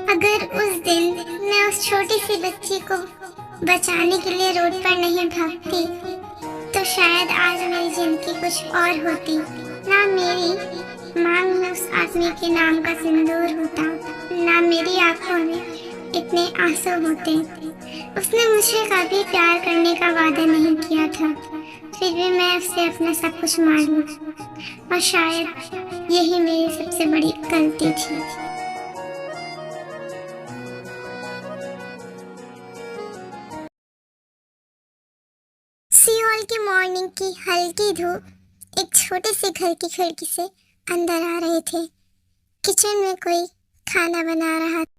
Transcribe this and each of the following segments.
अगर उस दिन मैं उस छोटी सी बच्ची को बचाने के लिए रोड पर नहीं भागती तो शायद आज मेरी जिंदगी कुछ और होती। ना मेरी मांग में उस आदमी के नाम का सिंदूर होता, ना मेरी आंखों में इतने आंसू होते। उसने मुझे कभी प्यार करने का वादा नहीं किया था, फिर भी मैं उससे अपना सब कुछ मान लूं, और शायद यही मेरी सबसे बड़ी गलती थी। सियोल की मॉर्निंग की हल्की धूप एक छोटे से घर की खिड़की से अंदर आ रहे थे। किचन में कोई खाना बना रहा था।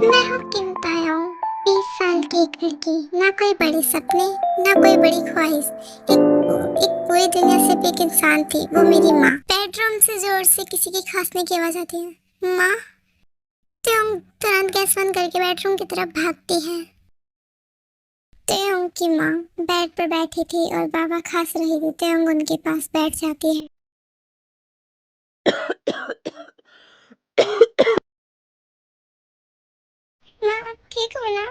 मैं हूँ किम तायोंग, 20 साल की एक लड़की। ना कोई बड़े सपने, ना कोई बड़ी ख्वाहिश। एक पूरी दुनिया सिर्फ एक इंसान थी, वो मेरी माँ। बेडरूम से जोर से किसी की खांसने की आवाज आती है। माँ। त्योंग तुरंत गैस बंद करके बेडरूम की तरफ भागती है। त्योंग की माँ बेड पर बैठी थी और बाबा खांस रही थी। त्योंग उनके पास बैठ जाती है। माँ, आप ठीक हो ना?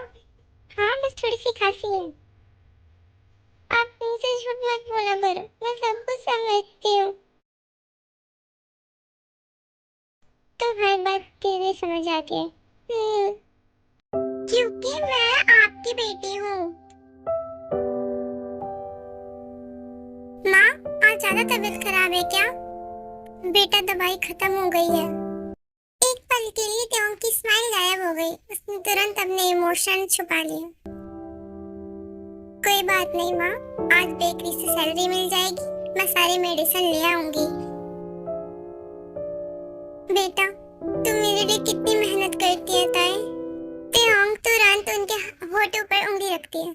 हाँ, बस थोड़ी सी खांसी है। आप मुझसे झूठ मत बोला करो, मैं सब कुछ समझती हूँ। तो हर बात तेरे समझ आती है। क्योंकि मैं आपकी बेटी हूँ। माँ, आज ज्यादा तबीयत खराब है क्या? बेटा, दवाई खत्म हो गई है। एक पल के लिए त्योंग की स्माइल गायब हो गई। उसने तुरंत अपने इमोशन छुपा लिए। कोई बात नहीं माँ, आज बेकरी से सैलरी मिल जाएगी, मैं सारी मेडिसिन ले आऊंगी। बेटा, तुम मेरे लिए कितनी मेहनत करती है ताई। त्योंग तुरंत उनके होठों पर उंगली रखती है।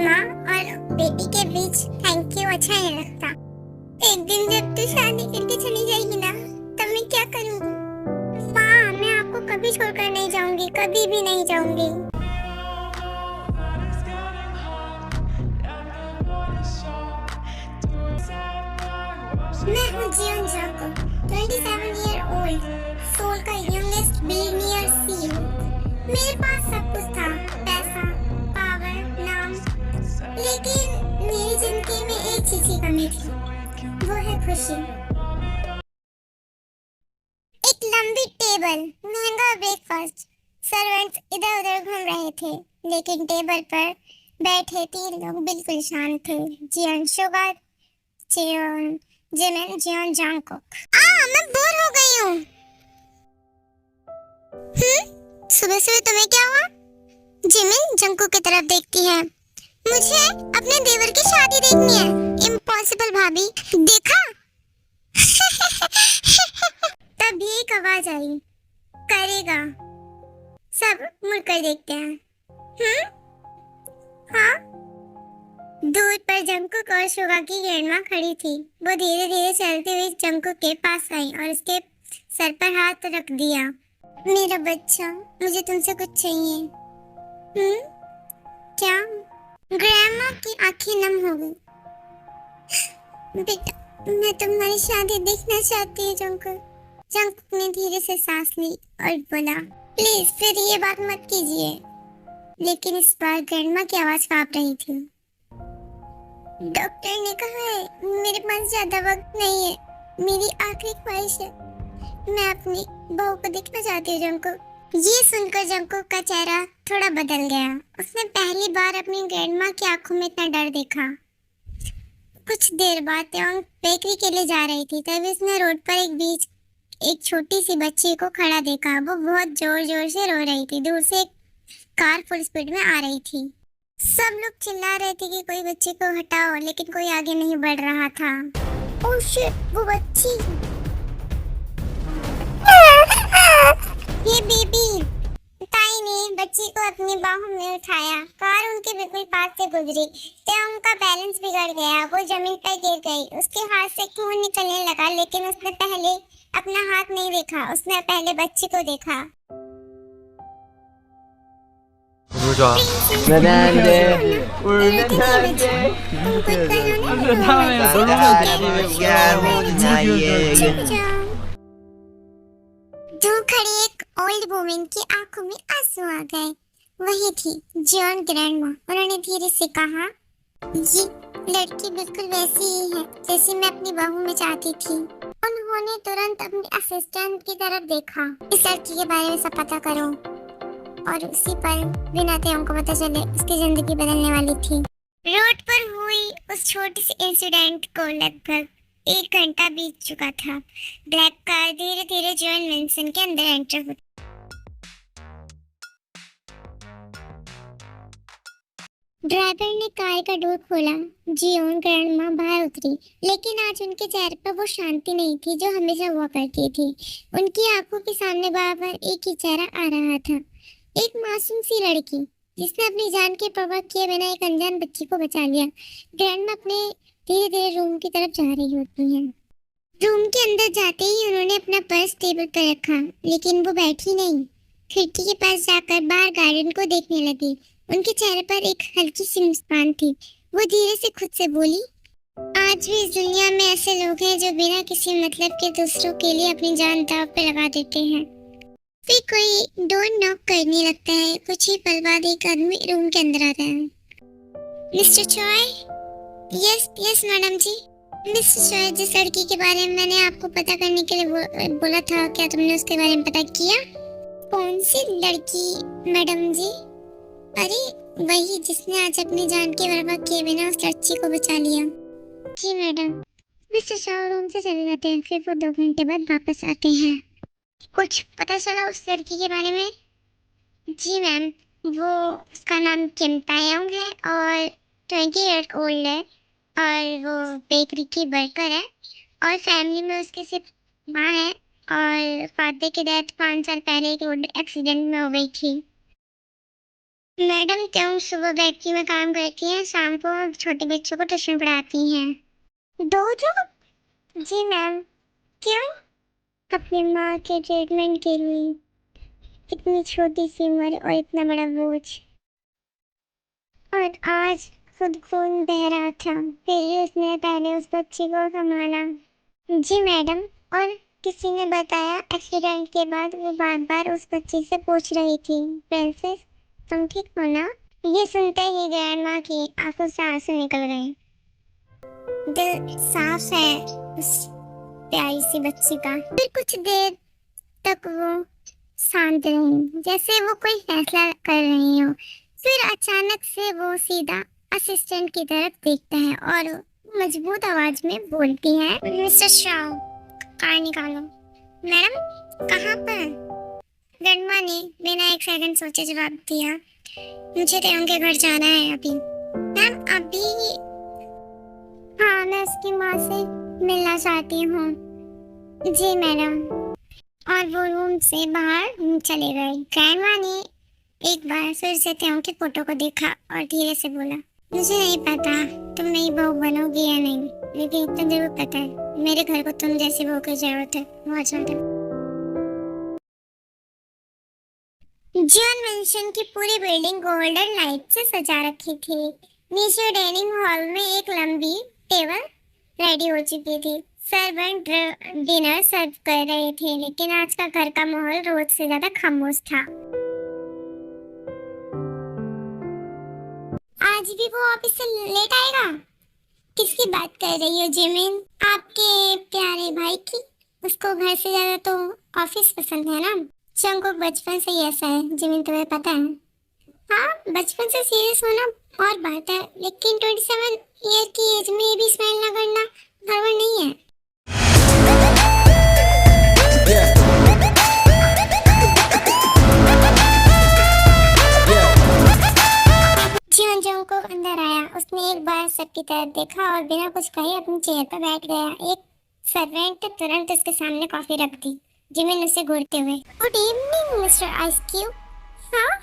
माँ और बेटी के बीच थैंक यू अच्छा नहीं लगता। एक दिन जब तू शादी करके चली जाएगी ना, तब मैं क्या करूँगी? माँ, मैं आपको कभी छोड़कर नहीं जाऊंगी, कभी भी नहीं जाऊंगी। मैं हूँ Zion Jacob, 27 year old, Seoul का यंगेस्ट बिलियनियर सीईओ। मेरे पास सब कुछ था, पैसा, पावर, नाम, लेकिन मेरी जिंदगी में एक चीज की कमी थी, वो है खुशी। एक लंबी टेबल, महंगा ब्रेकफास्ट, सर्वेंट्स इधर उधर घूम रहे थे, लेकिन टेबल पर बैठे 3 लोग बिल्कुल शांत थे। Jeon Suga, Jeon Jimin, Jeon Jungkook. मैं बोर हो गई हूँ। सुबह सुबह तुम्हें क्या हुआ? जिमिन जंगकुक की तरफ देखती है। मुझे अपने देवर की शादी देखनी है। इम्पॉसिबल भाभी, देखा? तभी एक आवाज आई, करेगा। सब मुड़कर देखते हैं। हाँ? दूर पर जंगकुक और शुगा की ग्रैंडमा खड़ी थी। वो धीरे धीरे चलते हुए जंगकुक के पास आई और उसके सर पर हाथ रख दिया। मेरा बच्चा, मुझे तुमसे कुछ चाहिए। क्या? ग्रैंडमा की आंखें नम हो गई। बेटा, मैं तुम्हारी शादी देखना चाहती हूँ जंगकुक। जंगकुक ने धीरे से सांस ली और बोला, प्लीज फिर ये बात मत कीजिए। लेकिन इस बार ग्रैंडमा की आवाज कांप रही थी। डॉक्टर ने कहा है मेरे पास ज्यादा वक्त नहीं है, मेरी आखिरी ख्वाहिश है, मैं अपनी बहू को देखना चाहती हूँ जंगकुक। ये सुनकर जंगकुक का चेहरा थोड़ा बदल गया। उसने पहली बार अपनी ग्रैंडमा की आंखों में इतना डर देखा। कुछ देर बाद त्योंग बेकरी के लिए जा रही थी, तभी उसने रोड पर एक छोटी सी बच्ची को खड़ा देखा। वो बहुत जोर जोर से रो रही थी। दूर से एक कार फुल स्पीड में आ रही थी। सब लोग चिल्ला रहे थे कि कोई बच्ची को हटाओ, लेकिन कोई आगे नहीं बढ़ रहा था। ओह शिट, वो बच्ची! ये बेबी! ताई ने बच्ची को अपनी बाहों में उठाया। कार उनके बिल्कुल पास से गुजरी। त्योंग का बैलेंस बिगड़ गया। वो जमीन पर गिर गई। उसके हाथ से खून निकलने लगा, लेकिन उसने पहले अपना हाथ नहीं देखा, उसने पहले बच्ची को देखा। वो 너무 좋아. 울면 안 돼. 다음에 놀러 दो खड़ी एक ओल्ड वुमेन की आंखों में आंसू आ गए। वही थी जॉन ग्रैंडमा। उन्होंने धीरे से कहा, ये लड़की बिल्कुल वैसी ही है जैसी मैं अपनी बहू में चाहती थी। उन्होंने तुरंत अपनी असिस्टेंट की तरफ देखा। इस लड़की के बारे में सब पता करो। और उसी पर बिना तेम को पता चले उसकी जिंदगी बदलने वाली थी। रोड पर हुई उस छोटी सी इंसिडेंट को लगभग 1 घंटा बीत चुका था। ब्लैक कार धीरे धीरे जॉन विंसन के अंदर एंटर हुई। ड्राइवर ने कार का डोर खोला। जॉन ग्रैंडमा बाहर उतरी, लेकिन आज उनके चेहरे पर वो शांति नहीं थी जो हमेशा हुआ करती थी। उनकी आंखों के सामने बार-बार एक ही चेहरा आ रहा था, एक मासूम सी लड़की जिसने अपनी जान की परवाह किए बिना एक अनजान बच्ची को बचा लिया। ग्रैंडमा अपने धीरे धीरे रूम की तरफ जा रही होती हैं। रूम के अंदर जाते ही उन्होंने अपना पर्स टेबल पर रखा, लेकिन वो बैठी नहीं। खिड़की के पास जाकर बाहर गार्डन को देखने लगी। उनके चेहरे पर एक हल्की सी मुस्कान थी। वो धीरे से खुद से बोली, आज भी इस दुनिया में ऐसे लोग हैं जो बिना किसी मतलब के दूसरों के लिए अपनी जान दांव पे लगा देते हैं। फिर कोई डोर नॉक करने लगता है। कुछ ही पल बाद एक आदमी रूम के अंदर आता है। मिस्टर चॉय? यस मैडम जी। मिस्टर चॉय, जिस लड़की के बारे में मैंने आपको पता करने के लिए बोला था, क्या तुमने उसके बारे में पता किया? कौन सी लड़की मैडम जी? अरे वही जिसने आज अपनी जान की परवाह किए बिना उस लड़की को बचा लिया। जी मैडम। मिस्टर चॉय रूम से चले जाते हैं। फिर वो 2 घंटे बाद वापस आते हैं। कुछ पता चला उस लड़की के बारे में? जी मैम, वो उसका नाम किम तायोंग है और 20 ईयर ओल्ड है और वो बेकरी की वर्कर है और फैमिली में उसके सिर्फ माँ है और फादर की डेथ 5 साल पहले एक रोड एक्सीडेंट में हो गई थी। मैडम त्योंग सुबह बेकरी में काम करती हैं, शाम को छोटे बच्चों को ट्यूशन पढ़ाती हैं। 2 जॉब? जी मैम। क्यों? अपनी माँ के ट्रीटमेंट के लिए। इतनी छोटी सी उम्र और इतना बड़ा बोझ। और आज खुद खून बह रहा था, फिर उसने पहले उस बच्ची को संभाला। जी मैडम। और किसी ने बताया एक्सीडेंट के बाद वो बार बार उस बच्ची से पूछ रही थी, प्रिंसेस तुम ठीक हो ना? ये सुनते ही ग्रैंडमा की आंखों से आंसू निकल गए। दिल साफ है उस प्यारी सी बच्ची का। फिर कुछ देर तक वो शांत रही, जैसे वो कोई फैसला कर रही हो। फिर अचानक से वो सीधा असिस्टेंट की तरफ देखता है और मजबूत आवाज में बोलती है, मिस्टर शाओ, कार निकालो। मैडम कहाँ पर? ग्रैंडमा ने बिना एक सेकंड सोचे जवाब दिया, मुझे तो उनके घर जाना है अभी। मैम अभी? हाँ, मैं उसकी माँ से मिलना चाहती हूँ। जी मैडम। और वो रूम से बाहर चले गए। ग्रैंडमा ने एक बार फिर से त्यों के फोटो को देखा और धीरे से बोला, मुझे नहीं पता तुम नई बहू बनोगी या नहीं, लेकिन इतना जरूर पता है मेरे घर को तुम जैसी बहू की जरूरत है, बहुत ज्यादा। जॉन विंसन की पूरी बिल्डिंग गोल्डन लाइट से सजा रखी थी। नीचे डाइनिंग हॉल में एक लंबी टेबल रेडी हो चुकी थी। सर्वेंट डिनर सर्व कर रहे थे, लेकिन आज का घर का माहौल रोज से ज्यादा खामोश था। आज भी वो ऑफिस से लेट आएगा? किसकी बात कर रही हो जिमिन? आपके प्यारे भाई की। उसको घर से ज्यादा तो ऑफिस पसंद है ना। जंगकुक बचपन से ही ऐसा है जिमिन, तुम्हें पता है? हाँ, बचपन से सीरियस होना और बात है, लेकिन 27 ईयर की एज में ये भी स्माइल ना करना गड़बड़ नहीं है। जिन जंगकुक अंदर आया, उसने एक बार सबकी तरफ देखा और बिना कुछ कहे अपनी चेयर पर बैठ गया। एक सर्वेंट तुरंत उसके सामने कॉफी रख दी। जिमिन उसे घूरते हुए, good evening mister ice cube. हाँ,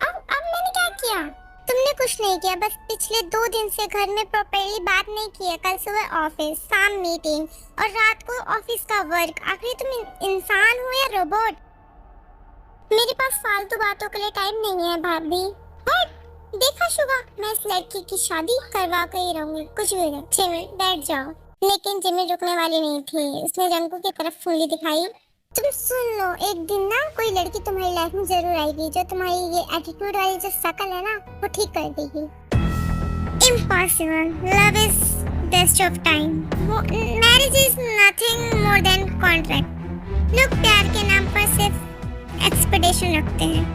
अब मैंने क्या किया? तुमने कुछ नहीं किया, बस पिछले 2 दिन से घर में प्रॉपर्ली बात नहीं की है। कल सुबह ऑफिस, शाम मीटिंग और रात को ऑफिस का वर्क। आखिर तुम इंसान हो या रोबोट? मेरे पास फालतू बातों के लिए टाइम नहीं है भाभी। देखा शुगा, मैं इस लड़की की शादी करवा कर ही रहूंगी, कुछ भी हो। जिमिन बैठ जाओ। लेकिन जिमिन रुकने वाली नहीं थी। उसने जंगकुक की तरफ उंगली दिखाई। तुम सुन लो, एक दिन ना कोई लड़की तुम्हारी लाइफ में जरूर आएगी जो तुम्हारी ये एटीट्यूड वाली जो शकल है ना वो ठीक कर देगी। Impossible. Love is best of time. Marriage is nothing more than contract. लोग प्यार के नाम पर सिर्फ एक्सपेक्टेशन रखते हैं।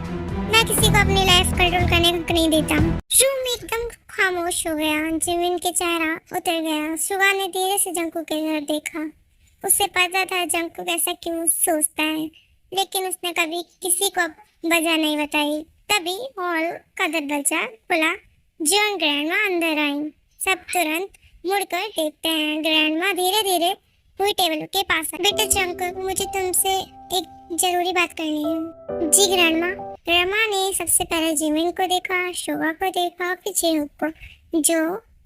मैं किसी को अपनी लाइफ कंट्रोल करने को नहीं देता। रूम एकदम खामोश हो गया। जिमिन के चेहरा उतर गया। सुगा ने धीरे से जंगकुक की तरफ देखा। उसे पता था जंगकुक ऐसा क्यों सोचता है, लेकिन उसने कभी किसी को वजह नहीं बताई। तभी हॉल का दरवाजा खुला। जॉन ग्रैंडमा अंदर आई। सब तुरंत मुड़कर देखते हैं। ग्रैंडमा धीरे धीरे हुई टेबल के पास आई। बेटा जंगकुक, मुझे तुमसे एक जरूरी बात करनी है। जी ग्रैंडमा। ग्रैंडमा ने सबसे पहले जिमिन को देखा, शोगा को देखा, फिर चिहुक को, जो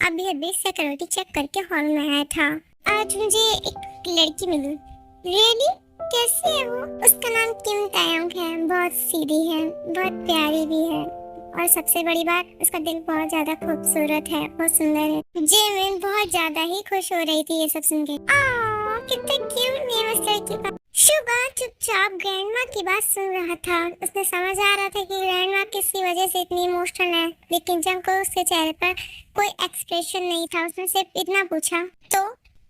अभी अभी सिक्योरिटी चेक करके हॉल में आया था। आज मुझे एक लड़की मिली। रियली? कैसी है वो? उसका नाम किम तायोंग है। बहुत सीधी है, बहुत प्यारी भी है, और सबसे बड़ी बात, उसका दिल बहुत ज्यादा खूबसूरत है, बहुत सुंदर है। जिमिन बहुत ज्यादा ही खुश हो रही थी ये सब सुन के। कितना क्यूट नेम है उस लड़की का। शुगा चुपचाप ग्रैंडमा की बात सुन रहा था। उसने समझ आ रहा था कि ग्रैंडमा किसी वजह से इतनी इमोशनल है, लेकिन जब को उसके चेहरे पर कोई एक्सप्रेशन नहीं था। उसने सिर्फ इतना पूछा तो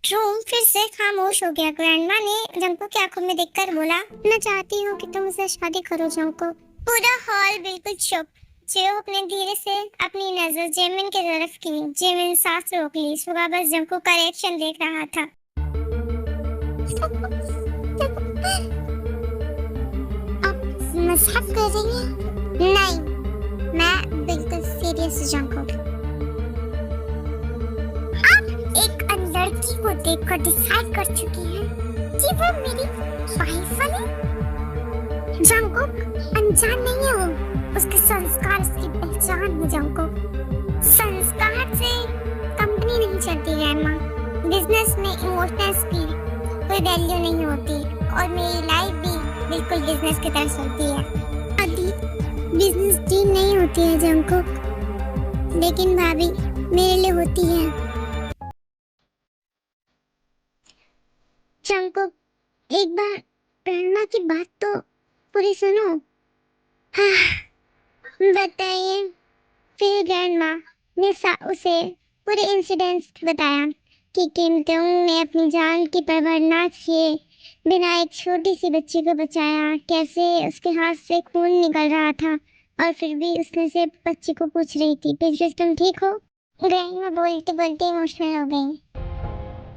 रूम फिर से खामोश हो गया। ग्रैंडमा ने जंको की आंखों में देखकर बोला, मैं चाहती हूँ कि तुम मुझसे शादी करो जंको। पूरा हॉल बिल्कुल चुप। चिहुक ने धीरे से अपनी नजर जिमिन की तरफ की। जिमिन सांस रोक ली। शुगा बस जंको का रिएक्शन देख रहा था। आप मजाक कर रही हैं? नहीं, मैं बिल्कुल सीरियस हूँ जंको। एक लड़की को देखकर डिसाइड कर चुकी है कि वो मेरी वाइफ है। जंगकुक अनजान नहीं है वो। उसके संस्कार उसकी पहचान है जंगकुक। संस्कार से कंपनी नहीं चलती ग्रैंडमा। बिजनेस में इमोशंस की कोई वैल्यू नहीं होती, और मेरी लाइफ भी बिल्कुल बिजनेस की तरह चलती है। अभी बिजनेस डील नहीं होती है जंगकुक, लेकिन भाभी मेरे लिए होती है। जंगकुक, एक बार ग्रैंडमा की बात तो पूरी सुनो। बताइए। फिर ग्रैंडमा ने उसे पूरे इंसिडेंट्स बताया कि किम तायोंग ने अपनी जान की परवाह न किए बिना एक छोटी सी बच्ची को बचाया, कैसे उसके हाथ से खून निकल रहा था, और फिर भी उसने से बच्ची को पूछ रही थी, प्रिंसेस तुम ठीक हो? ग्रैंडमा बोलते बोलते इमोशनल हो गई।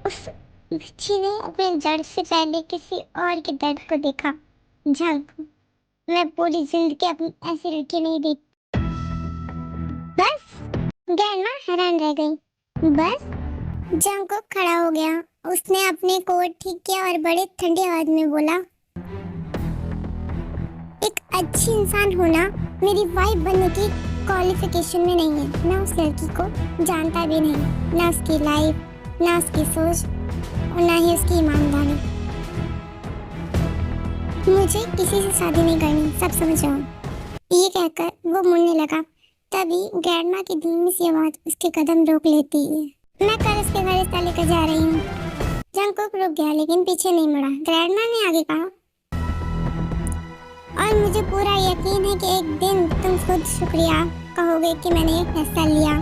उस बच्ची ने अपने जड़ से पहले किसी और के दर्द को देखा। जंगकुक, मैं पूरी जिंदगी अपनी ऐसी लड़की नहीं देखी। बस? ग्रैंडमा हैरान रह गई। बस? जंगकुक खड़ा हो गया। उसने अपने कोट ठीक किया और बड़े ठंडी आवाज में बोला, एक अच्छी इंसान होना मेरी वाइफ बनने की क्वालिफिकेशन में नहीं है। मैं उस लड़की को जानता भी नहीं, ना उसकी लाइफ, ना उसकी सोच, और ना ही उसकी ईमानदारी। मुझे किसी से शादी नहीं करनी, सब समझ जाओ। ये कहकर वो मुड़ने लगा। तभी ग्रैंडमा की धीमी सी आवाज उसके कदम रोक लेती है। मैं कल उसके घर रिश्ता लेकर जा रही हूँ। जंगकुक रुक गया, लेकिन पीछे नहीं मुड़ा। ग्रैंडमा ने आगे कहा, और मुझे पूरा यकीन है कि एक दिन तुम खुद शुक्रिया कहोगे कि मैंने ये फैसला लिया।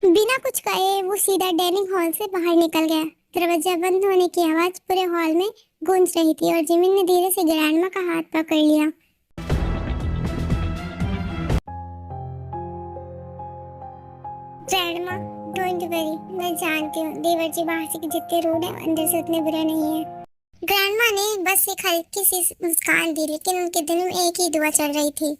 बिना कुछ कहे वो सीधा डाइनिंग हॉल से बाहर निकल गया। दरवाजा बंद होने की आवाज पूरे हॉल में गूंज रही थी, और जिमिन ने धीरे से ग्रैंडमा का हाथ पकड़ लिया। ग्रैंडमा, डोंट वरी, मैं जानती हूँ देवर जी बाहर से जितने रूड है अंदर से उतने बुरे नहीं है। ग्रैंडमा ने बस एक हल्की सी मुस्कान दी, लेकिन उनके दिल में एक ही दुआ चल रही थी,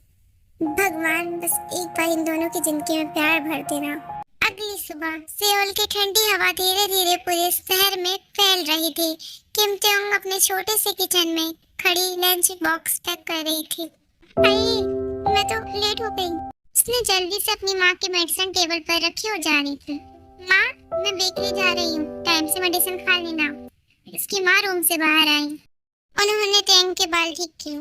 भगवान बस एक बार इन दोनों की जिंदगी में प्यार भर देना। अगली सुबह सेओल की ठंडी हवा धीरे धीरे पूरे शहर में फैल रही थी। किम तायोंग अपने छोटे से किचन में खड़ी लंच बॉक्स पैक कर रही थी। अरे, मैं तो लेट हो गई। उसने जल्दी से अपनी माँ की मेडिसिन टेबल पर रखी और जा रही थी। माँ, मैं बेकरी जा रही हूँ, टाइम से मेडिसिन खा लेना। उसकी माँ रूम से बाहर आई। उन्होंने तायोंग के बाल ठीक किए।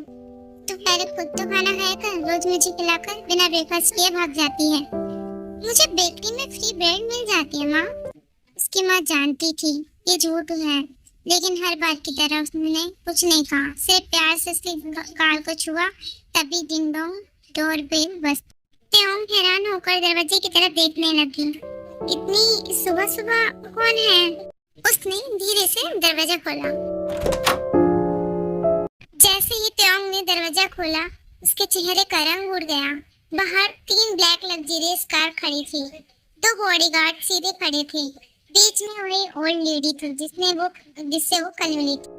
तो पहले खुद तो खाना खाया कर, रोज मुझे खिलाकर बिना ब्रेकफास्ट किए भाग जाती है। मुझे बेकरी में फ्री ब्रेड मिल जाती है माँ। उसकी माँ जानती थी ये झूठ है, लेकिन हर बार की तरह उसने कुछ नहीं कहा, सिर्फ प्यार से उसके गाल को छुआ। तभी डिंग डोंग डोरबेल बजती। त्योंग हैरान होकर दरवाजे की तरफ देखने लगी। इतनी सुबह सुबह कौन है? उसने धीरे से दरवाजा खोला। जैसे ही त्योंग ने दरवाजा खोला, उसके चेहरे का रंग उड़ गया। बाहर 3 ब्लैक लग्जरियस कार खड़ी थी। 2 बॉडीगार्ड सीधे खड़े थे। बीच में वही ओल्ड लेडी थी जिससे वो कल मिली थी।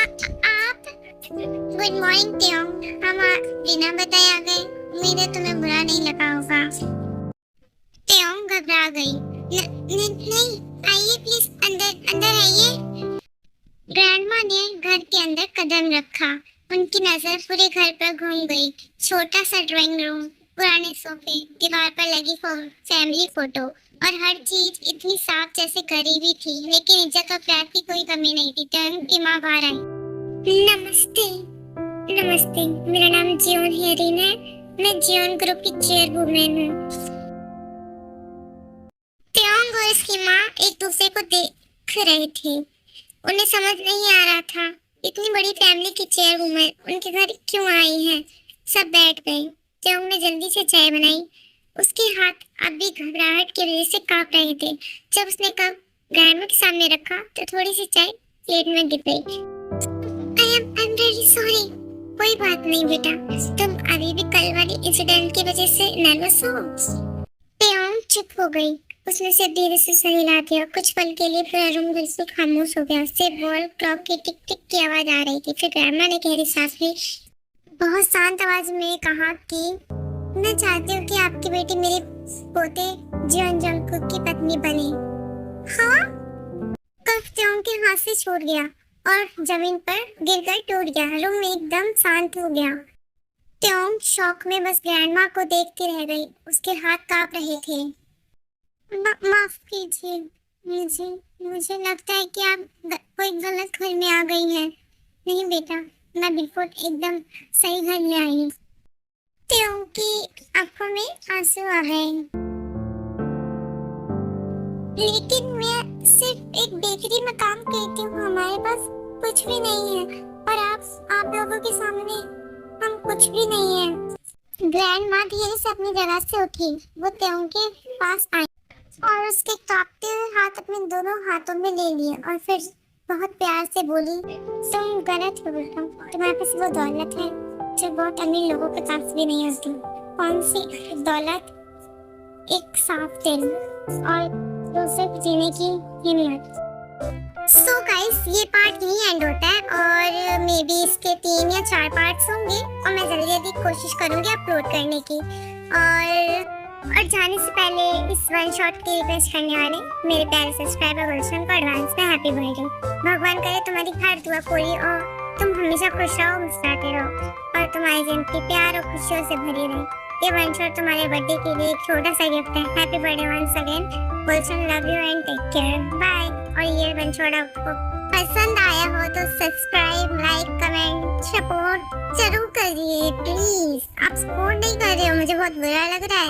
आप? गुड मॉर्निंग त्योंग, हम बिना बताए आ गए। उम्मीद है तुम्हें बुरा नहीं लगा होगा। त्योंग घबरा गई। नहीं, आइए प्लीज, अंदर आइए। ग्रैंडमा ने घर के अंदर कदम रखा। उनकी नजर पूरे घर पर घूम गई। छोटा सा ड्राइंग रूम, पुराने सोफे, दीवार पर लगी फैमिली फोटो और हर चीज इतनी साफ जैसे गरीबी थी, लेकिन इज्जत और प्यार की कोई कमी नहीं थी। त्योंग की माँ बाहर आई। नमस्ते। मेरा नाम जियोन हेरिन है। मैं जियोन ग्रुप की चेयरवुमन हूँ। त्योंग और उसकी माँ एक दूसरे को देख रहे थे। उन्हें समझ नहीं आ रहा था इतनी बड़ी फैमिली की चेयरवुमन उनके घर क्यों आई है। सब बैठ गए। त्योंग ने जल्दी से चाय बनाई। उसके हाथ अब भी घबराहट की वजह से कांप रहे थे। जब उसने कप ग्रैंडमा के सामने रखा तो थोड़ी सी चाय प्लेट में गिर गई। I am very sorry. कोई बात नहीं बेटा, तुम अभी भी कल वाली इंसिडेंट की वजह से नर्वस हो। त्योंग चुप हो गई। उसने सिर्फ धीरे से सर हिला दिया। कुछ पल के लिए पूरा रूम बिल्कुल खामोश हो गया। सिर्फ वॉल क्लॉक की टिक टिक की आवाज आ रही थी। फिर ग्रैंडमा ने गहरी सांस ली। बहुत शांत आवाज में कहा कि मैं चाहती हूँ कि आपकी बेटी मेरे पोते जियोन जंगकुक की पत्नी बने। हाँ? कफ त्योंग के हाथ से छूट गया और जमीन पर गिरकर टूट गया। रूम में एकदम शांत हो गया। त्योंग शौक में बस ग्रैंडमा को देखती रह गई। उसके हाथ कांप रहे थे। माफ कीजिए, मुझे लगता है कि आप कोई गलत घर में आ गई हैं। नहीं बेटा, मैं बिल्कुल एकदम सही घर में आई हूँ। त्योंग की आंखों में आंसू आ गए। लेकिन मैं सिर्फ एक बेकरी में काम करती हूँ, हमारे पास कुछ भी नहीं है और आप लोगों के सामने हम कुछ भी नहीं है। ग्रैंडमा धीरे से अपनी जगह से उठी। वो त्योंग के पास आई और उसके कांपते हुए हाथ अपने दोनों हाथों में ले लिए और फिर बहुत प्यार से बोली, तुम गलत हो बेटा। तुम्हारे पास वो दौलत है जो बहुत अमीर लोगों के पास भी नहीं होती। कौन सी दौलत? एक साफ दिल और दूसरे को जीने की हिम्मत। सो गाइस, ये पार्ट यहीं एंड होता है और मे बी इसके 3 या 4 पार्ट्स होंगे और मैं जल्दी कोशिश करूंगी अपलोड करने की। और जाने से पहले इस वन शॉट की रिक्वेस्ट करने वाले मेरे प्यारे सब्सक्राइबर गुलशन को एडवांस में हैप्पी बर्थडे। भगवान करे तुम्हारी हर दुआ पूरी और तुम हमेशा खुश रहो, मुस्कुराते रहो और तुम्हारी जिंदगी प्यार और खुशियों से भरी रहे। ये वन शॉट तुम्हारे बर्थडे के लिए एक छोटा सा गिफ्ट है। Happy birthday once again. Gulshan love you and take care, bye. और ये वन शॉट आपको पसंद आया हो तो सब्सक्राइब, लाइक, कमेंट, सपोर्ट जरूर करिए प्लीज। आप सपोर्ट नहीं कर रहे हो, मुझे बहुत बुरा लग रहा है।